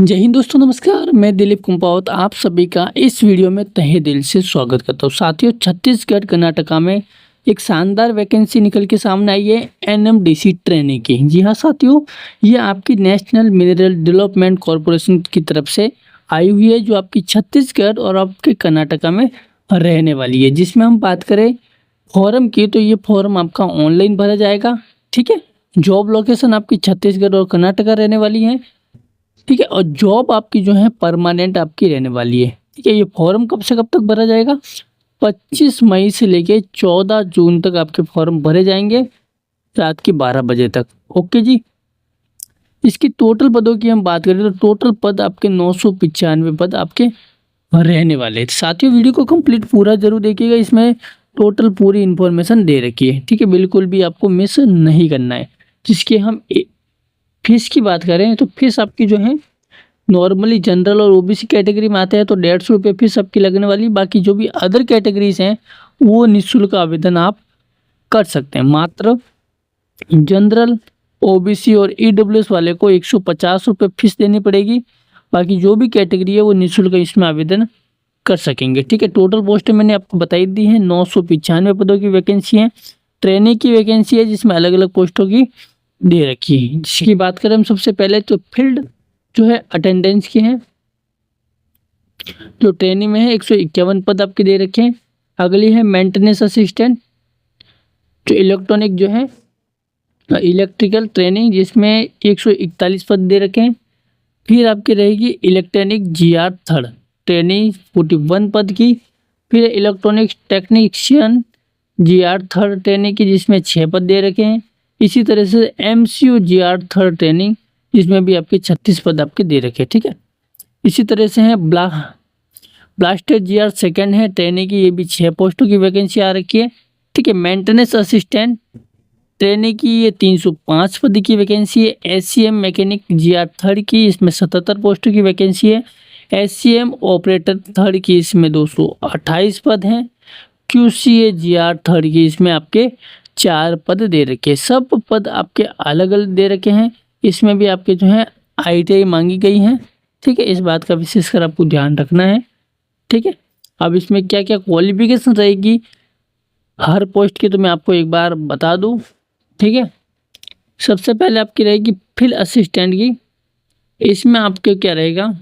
जय हिंद दोस्तों, नमस्कार। मैं दिलीप कुंपावत आप सभी का इस वीडियो में तहे दिल से स्वागत करता हूँ। साथियों, छत्तीसगढ़ कर्नाटका में एक शानदार वैकेंसी निकल के सामने आई है एनएमडीसी ट्रेनिंग की। जी हाँ साथियों, ये आपकी नेशनल मिनरल डेवलपमेंट कॉरपोरेशन की तरफ से आई हुई है, जो आपकी छत्तीसगढ़ और आपके कर्नाटका में रहने वाली है। जिसमें हम बात करें फॉर्म की, तो ये फॉर्म आपका ऑनलाइन भरा जाएगा। ठीक है, जॉब लोकेशन आपकी छत्तीसगढ़ और कर्नाटका रहने वाली है। ठीक है, और जॉब आपकी जो है परमानेंट आपकी रहने वाली है। ठीक है, ये फॉर्म कब से कब तक भरा जाएगा? 25 मई से लेके 14 जून तक आपके फॉर्म भरे जाएंगे, रात के 12 बजे तक। ओके जी। इसकी टोटल पदों की हम बात करें तो टोटल पद आपके 995 पद आपके रहने वाले हैं। साथियों, वीडियो को कंप्लीट पूरा जरूर देखिएगा, इसमें टोटल पूरी इंफॉर्मेशन दे रखी है। ठीक है, बिल्कुल भी आपको मिस नहीं करना है। जिसकी हम फीस की बात करें तो फीस आपकी जो है नॉर्मली जनरल और ओबीसी कैटेगरी में आते हैं तो 150 रुपये फीस आपकी लगने वाली। बाकी जो भी अदर कैटेगरीज हैं वो निःशुल्क आवेदन आप कर सकते हैं। मात्र जनरल, ओबीसी और ईडब्ल्यूएस वाले को 150 रुपये फीस देनी पड़ेगी। बाकी जो भी कैटेगरी है वो निःशुल्क इसमें आवेदन कर सकेंगे। ठीक है, टोटल पोस्टें मैंने आपको बताई दी है। 995 पदों की वैकेंसी है। ट्रेनिंग की वैकेंसी है जिसमें अलग अलग पोस्टों की दे रखी है। जिसकी बात करें हम सबसे पहले तो फील्ड जो है अटेंडेंस की है, जो ट्रेनिंग में है 151 पद आपके दे रखे हैं। अगली है मेंटेनेंस असिस्टेंट, जो इलेक्ट्रॉनिक जो है इलेक्ट्रिकल ट्रेनिंग, जिसमें 141 पद दे रखे हैं। फिर आपकी रहेगी इलेक्ट्रॉनिक जीआर थर्ड ट्रेनिंग 41 पद की। फिर electronic technician GR third training की, जिसमें 6 पद दे रखे हैं। इसी तरह से एमसीयू जीआर थर्ड ट्रेनिंग, जिसमें भी आपके 36 पद आपके दे रखे हैं। ठीक है, इसी तरह से है ब्लास्टर जीआर सेकंड है ट्रेनिंग की, ये भी 6 पोस्टों की वैकेंसी आ रखी है। ठीक है, मेंटेनेंस असिस्टेंट ट्रेनिंग की ये 305 पद की वैकेंसी है। एससीएम मैकेनिक जीआर थर्ड की, इसमें 77 पोस्टों की वैकेंसी है। एससीएम ऑपरेटर थर्ड की, इसमें 228 पद हैं। क्यूसीए जीआर थर्ड की, इसमें आपके 4 पद दे रखे हैं। सब पद आपके अलग अलग दे रखे हैं। इसमें भी आपके जो है आईटीआई मांगी गई है। ठीक है, इस बात का विशेषकर आपको ध्यान रखना है। ठीक है, अब इसमें क्या क्या क्वालिफिकेशन रहेगी हर पोस्ट की तो मैं आपको एक बार बता दूं। ठीक है, सबसे पहले आपकी रहेगी फील्ड असिस्टेंट की। इसमें आपके क्या रहेगा,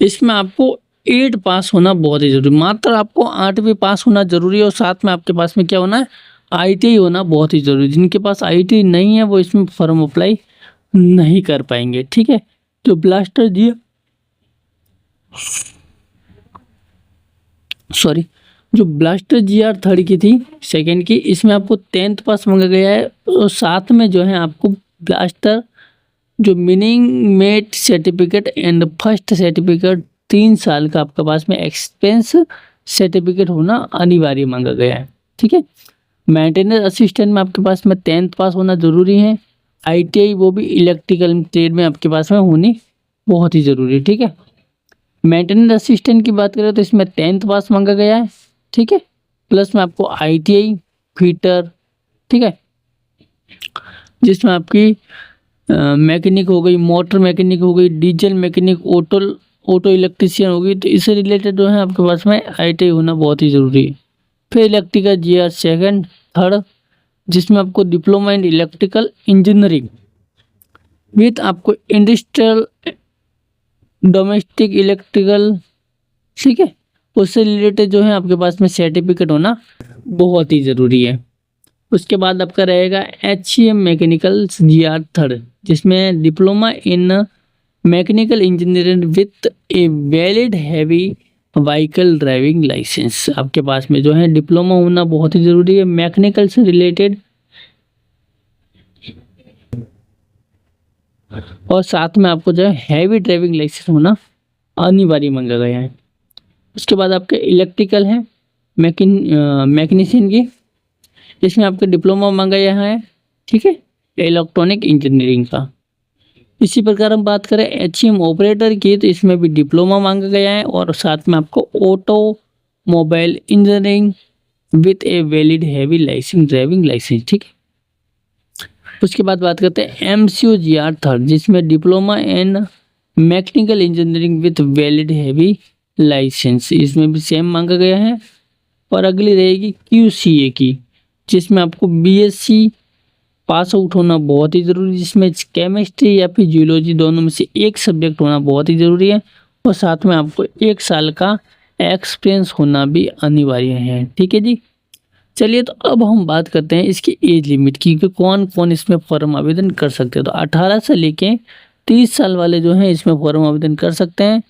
इसमें आपको 8 पास होना बहुत ही जरूरी। मात्र आपको 8वीं पास होना जरूरी है, और साथ में आपके पास में क्या होना है, आईटीआई होना बहुत ही जरूरी। जिनके पास आईटीआई नहीं है वो इसमें फॉर्म अप्लाई नहीं कर पाएंगे। ठीक है, तो ब्लास्टर जी सॉरी जो ब्लास्टर जीआर थर्ड की थी सेकंड की, इसमें आपको 10th पास मांगा गया है। और साथ में जो है आपको ब्लास्टर जो mining mate certificate and first certificate 3 साल का आपके पास में एक्सपेंस सर्टिफिकेट होना अनिवार्य मांगा गया है। ठीक है, मेंटेनेंस असिस्टेंट में आपके पास में 10th पास होना जरूरी है। आईटीआई वो भी इलेक्ट्रिकल ट्रेड में आपके पास में होनी बहुत ही जरूरी है। ठीक है, मेंटेनेंस असिस्टेंट की बात करें तो इसमें 10th पास मांगा गया है। ठीक है, प्लस में आपको आईटीआई फिटर, ठीक है, जिसमें आपकी मैकेनिक हो गई, मोटर मैकेनिक हो गई, डीजल मैकेनिक, ऑटो इलेक्ट्रीशियन हो गई। तो इससे रिलेटेड जो है आपके पास में आईटीआई होना बहुत ही ज़रूरी है। फिर इलेक्ट्रिकल जीआर सेकंड थर्ड, जिसमें आपको diploma in electrical engineering with आपको इंडस्ट्रियल डोमेस्टिक इलेक्ट्रिकल, ठीक है, उससे रिलेटेड जो है आपके पास में सर्टिफिकेट होना बहुत ही ज़रूरी है। उसके बाद आपका रहेगा एचईएम मैकेनिकल जीआर थर्ड, जिसमें diploma in mechanical engineering with a valid heavy vehicle driving license. आपके पास में जो है डिप्लोमा होना बहुत ही ज़रूरी है मैकेनिकल से रिलेटेड, और साथ में आपको जो है हैवी ड्राइविंग लाइसेंस होना अनिवार्य मांगा गया है। उसके बाद आपके इलेक्ट्रिकल है मैकेनिशियन की, जिसमें आपका डिप्लोमा मांगा गया है। ठीक है, इलेक्ट्रॉनिक इंजीनियरिंग का। इसी प्रकार हम बात करें एचईएम ऑपरेटर की, तो इसमें भी डिप्लोमा मांगा गया है, और साथ में आपको automobile engineering with a valid heavy license driving license. ठीक है, उसके बाद बात करते हैं MCOGR थर्ड, जिसमें diploma in mechanical engineering with valid heavy license, इसमें भी सेम मांगा गया है। और अगली रहेगी QCA की, जिसमें आपको BSc पास आउट होना बहुत ही ज़रूरी है, जिसमें केमिस्ट्री या फिर जियोलॉजी दोनों में से एक सब्जेक्ट होना बहुत ही ज़रूरी है। और साथ में आपको 1 साल का एक्सपीरियंस होना भी अनिवार्य है। ठीक है जी। चलिए, तो अब हम बात करते हैं इसकी एज लिमिट की कि कौन कौन इसमें फॉर्म आवेदन कर सकते हैं। तो 18 से लेके 30 साल वाले जो हैं इसमें फॉर्म आवेदन कर सकते हैं।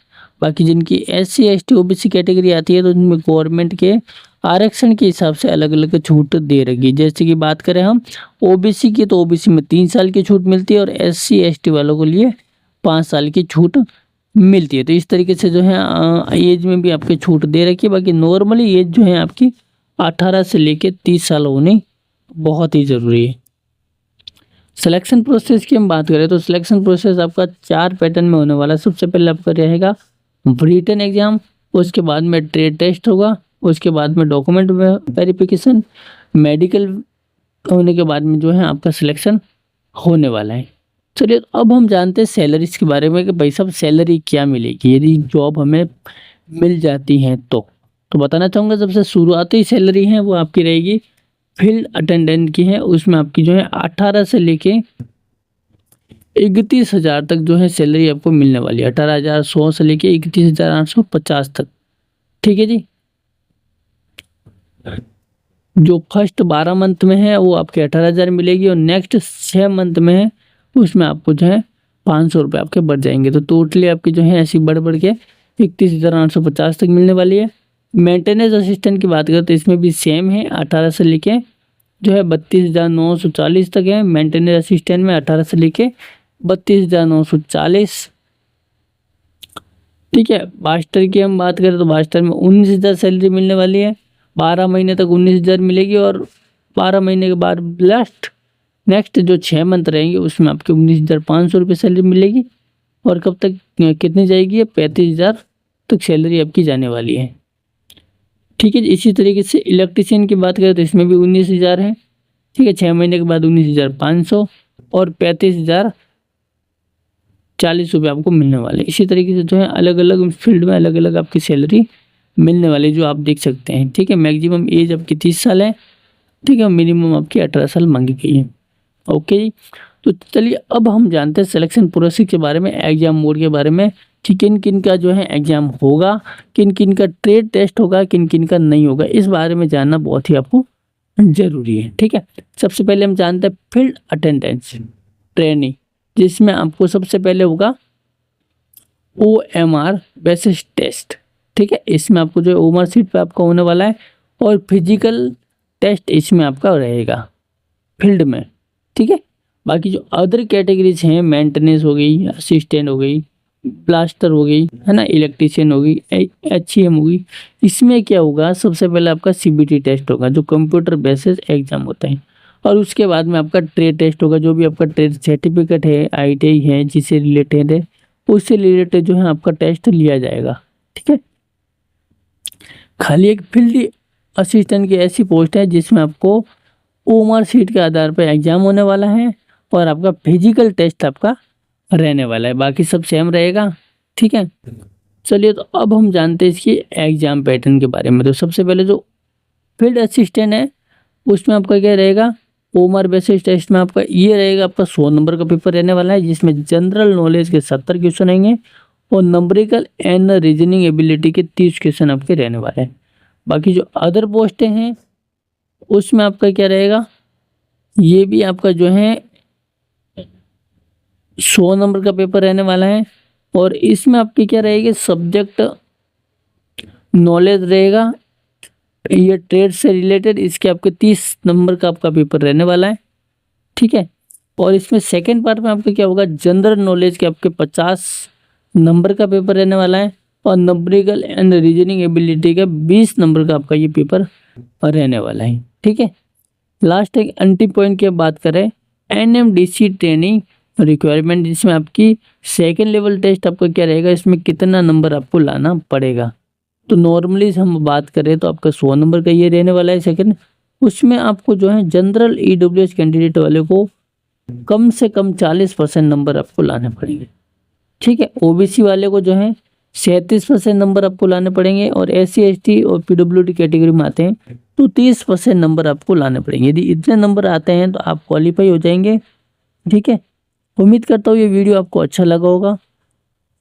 बाकी जिनकी SC ST OBC कैटेगरी आती है तो उनमें गवर्नमेंट के आरक्षण के हिसाब से अलग अलग छूट दे रही। जैसे कि बात करें हम OBC की, तो OBC में 3 साल की छूट मिलती है और SC ST वालों के लिए 5 साल की छूट मिलती है। तो इस तरीके से जो है एज में भी आपके छूट दे रखी है। बाकी नॉर्मली एज जो है आपकी 18 से लेके 30 साल होनी बहुत ही ज़रूरी है। सिलेक्शन प्रोसेस की हम बात करें तो सिलेक्शन प्रोसेस आपका 4 पैटर्न में होने वाला है। सबसे पहले आपका रहेगा रिटन एग्जाम, उसके बाद में ट्रेड टेस्ट होगा, उसके बाद में डॉक्यूमेंट वेरिफिकेशन, मेडिकल होने के बाद में जो है आपका सिलेक्शन होने वाला है। चलिए, अब हम जानते हैं सैलरीज के बारे में कि भाई साहब सैलरी क्या मिलेगी यदि जॉब हमें मिल जाती है। तो बताना चाहूँगा, सबसे शुरुआती सैलरी है वो आपकी रहेगी फील्ड अटेंडेंट की है। उसमें आपकी जो है 18 से लेके 31,000 तक जो है सैलरी आपको मिलने वाली है। 18,100 से लेके 31,850 तक। ठीक है जी। जो फर्स्ट 12 मंथ में है वो आपके 18,000 मिलेगी और नेक्स्ट 6 मंथ में है उसमें आपको जो है 500 रुपये आपके बढ़ जाएंगे। तो टोटली आपकी जो है ऐसी बढ़ के 31,850 तक मिलने वाली है। मेंटेनेंस असिस्टेंट की बात करें तो इसमें भी सेम है, 18 से लेके जो है 32,940 तक है। मेंटेनेंस असिस्टेंट में 18 से लेके 32,940। ठीक है। मास्टर की हम बात करें तो मास्टर में 19,000 सैलरी मिलने वाली है। 12 महीने तक 19,000 मिलेगी और 12 महीने के बाद नेक्स्ट जो 6 मंथ रहेंगे उसमें आपके 19,500 रुपये सैलरी मिलेगी। और कब तक कितनी जाएगी? 35,000 तक सैलरी आपकी जाने वाली है। ठीक है। इसी तरीके से इलेक्ट्रीशियन की बात करें तो इसमें भी 19,000 है। ठीक है। 6 महीने के बाद 19,500 और 35,040 रुपये आपको मिलने वाले। इसी तरीके से जो है अलग अलग फील्ड में अलग अलग आपकी सैलरी मिलने वाली जो आप देख सकते हैं। ठीक है। मैक्सिमम एज आपकी 30 साल है। ठीक है। मिनिमम आपकी 18 साल मांगी गई है। ओके जी। तो चलिए, अब हम जानते हैं सिलेक्शन प्रोसेस के बारे में, एग्जाम मोड के बारे में कि किन किन का जो है एग्जाम होगा, किन किन का ट्रेड टेस्ट होगा, किन किन का नहीं होगा। इस बारे में जानना बहुत ही आपको जरूरी है। ठीक है। सबसे पहले हम जानते हैं फील्ड अटेंडेंस ट्रेनिंग, जिसमें आपको सबसे पहले होगा OMR बेसिस टेस्ट। ठीक है। इसमें आपको जो OMR सीट पे आपका होने वाला है और फिजिकल टेस्ट इसमें आपका रहेगा फील्ड में। ठीक है। बाकी जो अदर कैटेगरीज हैं, मेंटेनेंस हो गई, असिस्टेंट हो गई, प्लास्टर हो गई, है ना, इलेक्ट्रीशियन हो गई, HEM हो गई, इसमें क्या होगा? सबसे पहले आपका CBT टेस्ट होगा जो कंप्यूटर बेसिस एग्जाम होता है। और उसके बाद में आपका ट्रेड टेस्ट होगा, जो भी आपका ट्रेड सर्टिफिकेट है, ITI है, जिससे रिलेटेड है, उससे रिलेटेड जो है आपका टेस्ट लिया जाएगा। ठीक है। खाली एक फील्ड असिस्टेंट की ऐसी पोस्ट है जिसमें आपको OMR सीट के आधार पर एग्जाम होने वाला है और आपका फिजिकल टेस्ट आपका रहने वाला है। बाकी सब सेम रहेगा। ठीक है। चलिए, तो अब हम जानते हैं इसकी एग्जाम पैटर्न के बारे में। तो सबसे पहले जो फील्ड असिस्टेंट है उसमें आपका क्या रहेगा? OMR बेसिस टेस्ट में आपका ये रहेगा, आपका 100 नंबर का पेपर रहने वाला है, जिसमें जनरल नॉलेज के 70 क्वेश्चन आएंगे और नंबरिकल एंड रीजनिंग एबिलिटी के 30 क्वेश्चन आपके रहने वाले हैं। बाकी जो अदर पोस्टें हैं उसमें आपका क्या रहेगा? ये भी आपका जो है 100 नंबर का पेपर रहने वाला है और इसमें आपकी क्या रहेगी? सब्जेक्ट नॉलेज रहेगा, ये ट्रेड से रिलेटेड, इसके आपके 30 नंबर का आपका पेपर रहने वाला है। ठीक है। और इसमें सेकंड पार्ट में आपका क्या होगा? जनरल नॉलेज के आपके 50 नंबर का पेपर रहने वाला है और नंबरिकल एंड रीजनिंग एबिलिटी का 20 नंबर का आपका ये पेपर रहने वाला है। ठीक है। लास्ट एक एंट्री पॉइंट की बात करें, NMDC ट्रेनिंग रिक्वायरमेंट, जिसमें आपकी सेकेंड लेवल टेस्ट आपका क्या रहेगा? इसमें कितना नंबर आपको लाना पड़ेगा? तो नॉर्मली हम बात करें तो आपका 100 नंबर का ये रहने वाला है सेकंड। उसमें आपको जो है जनरल EWS कैंडिडेट वाले को कम से कम 40% नंबर आपको लाने पड़ेंगे। ठीक है, ओबीसी वाले को जो है 37% नंबर आपको लाने पड़ेंगे, और SC ST और PWD कैटेगरी में आते हैं तो 30% नंबर आपको लाने पड़ेंगे। यदि इतने नंबर आते हैं तो आप क्वालिफाई हो जाएंगे। ठीक है, उम्मीद करता हूँ ये वीडियो आपको अच्छा लगा होगा।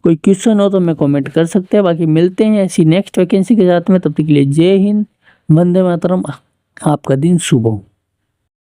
कोई क्वेश्चन हो तो मैं कमेंट कर सकते हैं। बाकी मिलते हैं ऐसी नेक्स्ट वैकेंसी के साथ में, तब तक के लिए जय हिंद, वंदे मातरम। आपका दिन शुभ हो।